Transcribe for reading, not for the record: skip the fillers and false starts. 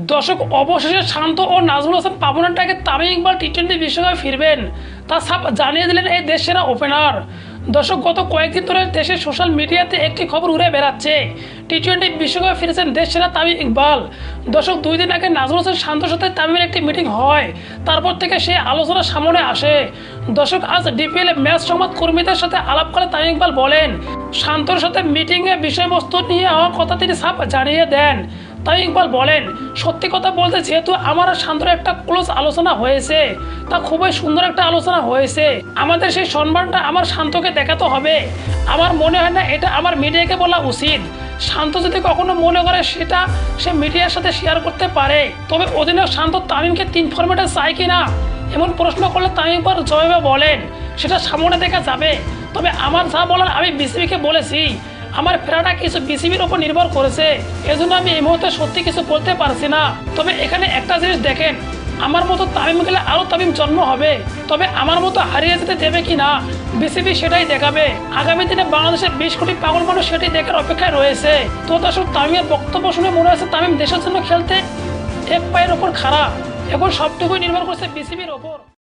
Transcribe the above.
দর্শক, অবশেষে শান্ত ও নাজমুল হাসান পাপনের ডাকে তামিম ইকবাল টি-20 বিশ্বকাপে ফিরবেন তা সাফ জানিয়ে দিলেন এই দেশ সেরা ওপেনার। দর্শক, গত কয়েকদিন ধরে দেশের সোশ্যাল মিডিয়াতে একটি খবর উড়ে বেড়াচ্ছে, টি-20 বিশ্বকাপে ফিরেছেন দেশ সেরা তামিম ইকবাল। দর্শক, 2 দিন আগে নাজমুল হাসান শান্তর সাথে তামিমের একটি মিটিং হয়, তারপর থেকে সেই আলোচনা সামনে আসে। দর্শক, আজ ডিপিএল ম্যাচ সংবাদ কর্মীদের সাথে আলাপকালে তামিম ইকবাল বলেন, শান্তর সাথে মিটিংয়ে বিষয়বস্তু নিয়ে হওয়া কথা তিনি সাফ জানিয়ে দেন। তামিম ইকবাল বলেন, সত্যি কথা বলতে যেহেতু আমার আর শান্তর একটা ক্লোজ আলোচনা হয়েছে, তা খুবই সুন্দর একটা আলোচনা হয়েছে। আমাদের সেই সম্মানটা আমার শান্তকে দেখাতে হবে। আমার মনে হয় না এটা আমার মিডিয়াকে বলা উচিত। শান্ত যদি কখনো মনে করে সেটা সে মিডিয়ার সাথে শেয়ার করতে পারে। তবে অধিনায়ক শান্ত তামিমকে 3 ফরম্যাটে চায় কিনা এমন প্রশ্ন করলে তামিম ইকবাল জবাবে বলেন, সেটা সামনে দেখা যাবে। তবে আমার যা বলার আমি বিসিবিকে বলেছি। আমার ফেরাটা কিছু বিসিবির উপর নির্ভর করেছে, এজন্য আমি এই মুহূর্তে সত্যি কিছু বলতে পারছি না। তবে এখানে একটা জিনিস দেখেন, আমার মতো তামিম গেলে আরও তামিম জন্ম হবে। তবে আমার মতো হারিয়ে যেতে দেবে কি না বিসিবি সেটাই দেখাবে। আগামী দিনে বাংলাদেশের 20 কোটি পাগল মানুষ সেটি দেখার অপেক্ষায় রয়েছে। তো দর্শক, তামিমের বক্তব্য শুনে মনে হচ্ছে তামিম দেশের জন্য খেলতে এক পায়ের ওপর খাড়া। এখন সবটুকুই নির্ভর করছে বিসিবির ওপর।